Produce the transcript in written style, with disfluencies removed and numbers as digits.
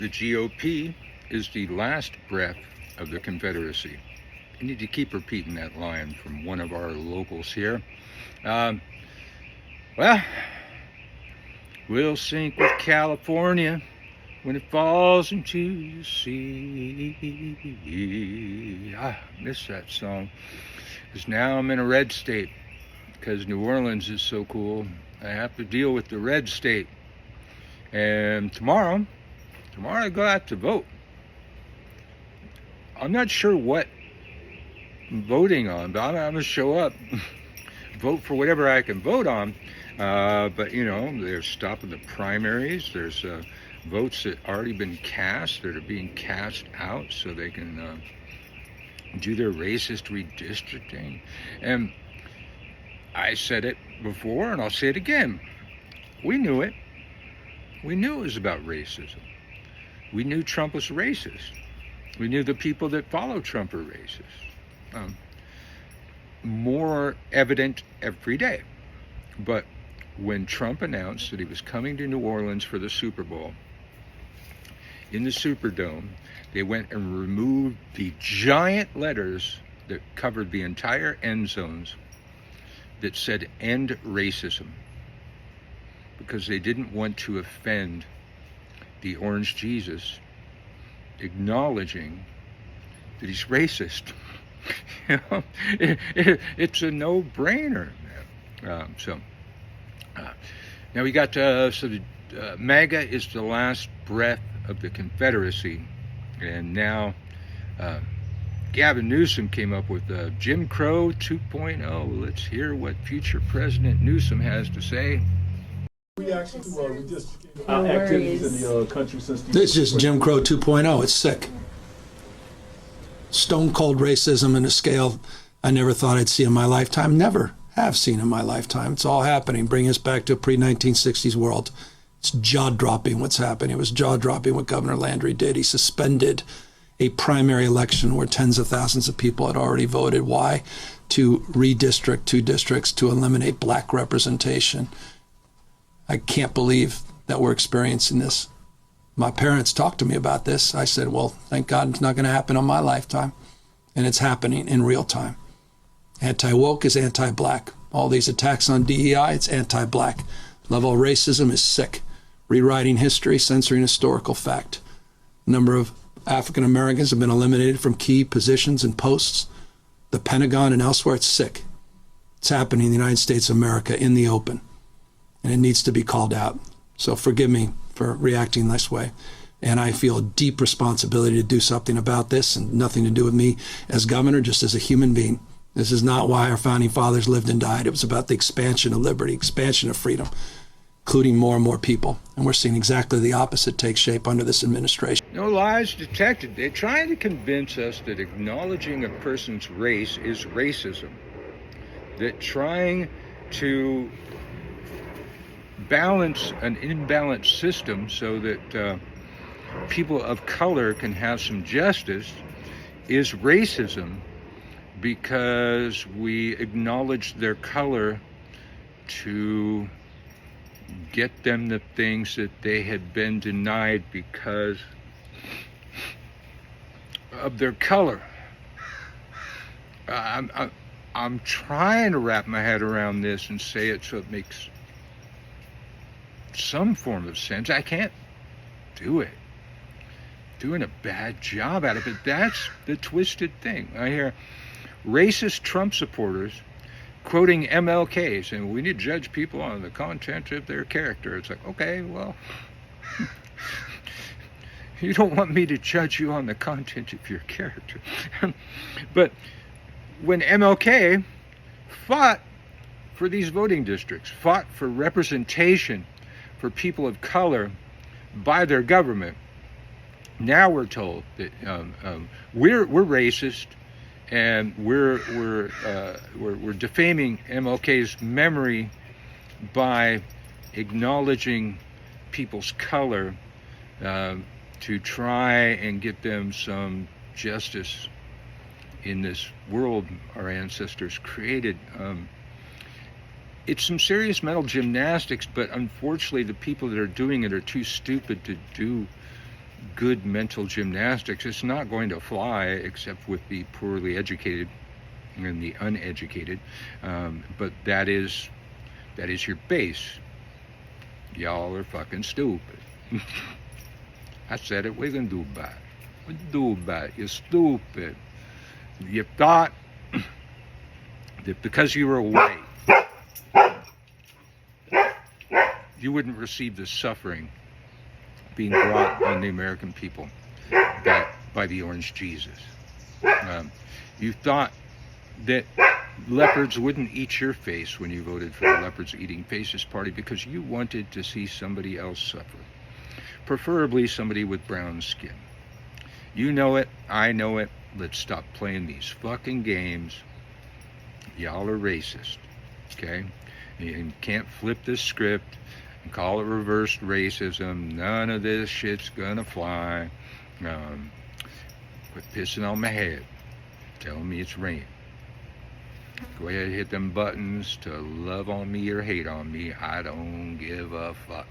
the GOP is the last breath of the Confederacy. I need to keep repeating that line from one of our locals here. Well, we'll sink with California when it falls into the sea. I miss that song. Because now I'm in a red state. Because New Orleans is so cool. I have to deal with the red state. And tomorrow I go out to vote. I'm not sure what I'm voting on, but I'm going to show up, vote for whatever I can vote on. But, you know, they're stopping the primaries. There's votes that already been cast that are being cast out so they can do their racist redistricting. And I said it before, and I'll say it again. We knew it. We knew it was about racism. We knew Trump was racist. We knew the people that follow Trump are racist. More evident every day. But when Trump announced that he was coming to New Orleans for the Super Bowl, in the Superdome, they went and removed the giant letters that covered the entire end zones that said "End Racism," because they didn't want to offend the Orange Jesus, acknowledging that he's racist. You know, it's a no-brainer. Now we got MAGA is the last breath of the Confederacy, and now Gavin Newsom came up with Jim Crow 2.0. Let's hear what future President Newsom has to say. Reaction to redistricting activities in the country since the... This is Jim Crow 2.0. It's sick. Stone cold racism in a scale I never thought I'd see in my lifetime. Never have seen in my lifetime. It's all happening. Bring us back to a pre-1960s world. It's jaw-dropping what's happening. It was jaw-dropping what Governor Landry did. He suspended a primary election where tens of thousands of people had already voted. Why? To redistrict two districts to eliminate black representation. I can't believe that we're experiencing this. My parents talked to me about this. I said, well, thank God it's not going to happen on my lifetime. And it's happening in real time. Anti-woke is anti-black. All these attacks on DEI, it's anti-black. Level of racism is sick. Rewriting history, censoring historical fact. Number of African Americans have been eliminated from key positions and posts. The Pentagon and elsewhere, it's sick. It's happening in the United States of America in the open. And it needs to be called out. So forgive me for reacting this way. And I feel a deep responsibility to do something about this, and nothing to do with me as governor, just as a human being. This is not why our founding fathers lived and died. It was about the expansion of liberty, expansion of freedom, including more and more people. And we're seeing exactly the opposite take shape under this administration. No lies detected. They're trying to convince us that acknowledging a person's race is racism. That trying to balance an imbalanced system so that people of color can have some justice is racism, because we acknowledge their color to get them the things that they had been denied because of their color. I'm trying to wrap my head around this and say it so it makes some form of sense. I can't do it. Doing a bad job at it, but that's the twisted thing. I hear racist Trump supporters quoting MLK, saying we need to judge people on the content of their character. It's like, okay, well, you don't want me to judge you on the content of your character. But when MLK fought for these voting districts, fought for representation for people of color by their government, now we're told that we're racist, and we're defaming MLK's memory by acknowledging people's color to try and get them some justice in this world our ancestors created. It's some serious mental gymnastics, but unfortunately the people that are doing it are too stupid to do good mental gymnastics. It's not going to fly except with the poorly educated and the uneducated. But that is your base. Y'all are fucking stupid. I said it. What are you gonna do about it? What you do about it? You're stupid. You thought that because you were white, you wouldn't receive the suffering being brought on the American people by the Orange Jesus. You thought that leopards wouldn't eat your face when you voted for the Leopards Eating Faces Party because you wanted to see somebody else suffer, preferably somebody with brown skin. You know it, I know it. Let's stop playing these fucking games. Y'all are racist, okay? You can't flip the script and call it reverse racism. None of this shit's gonna fly. Quit pissing on my head, telling me it's raining. Go ahead and hit them buttons to love on me or hate on me. I don't give a fuck.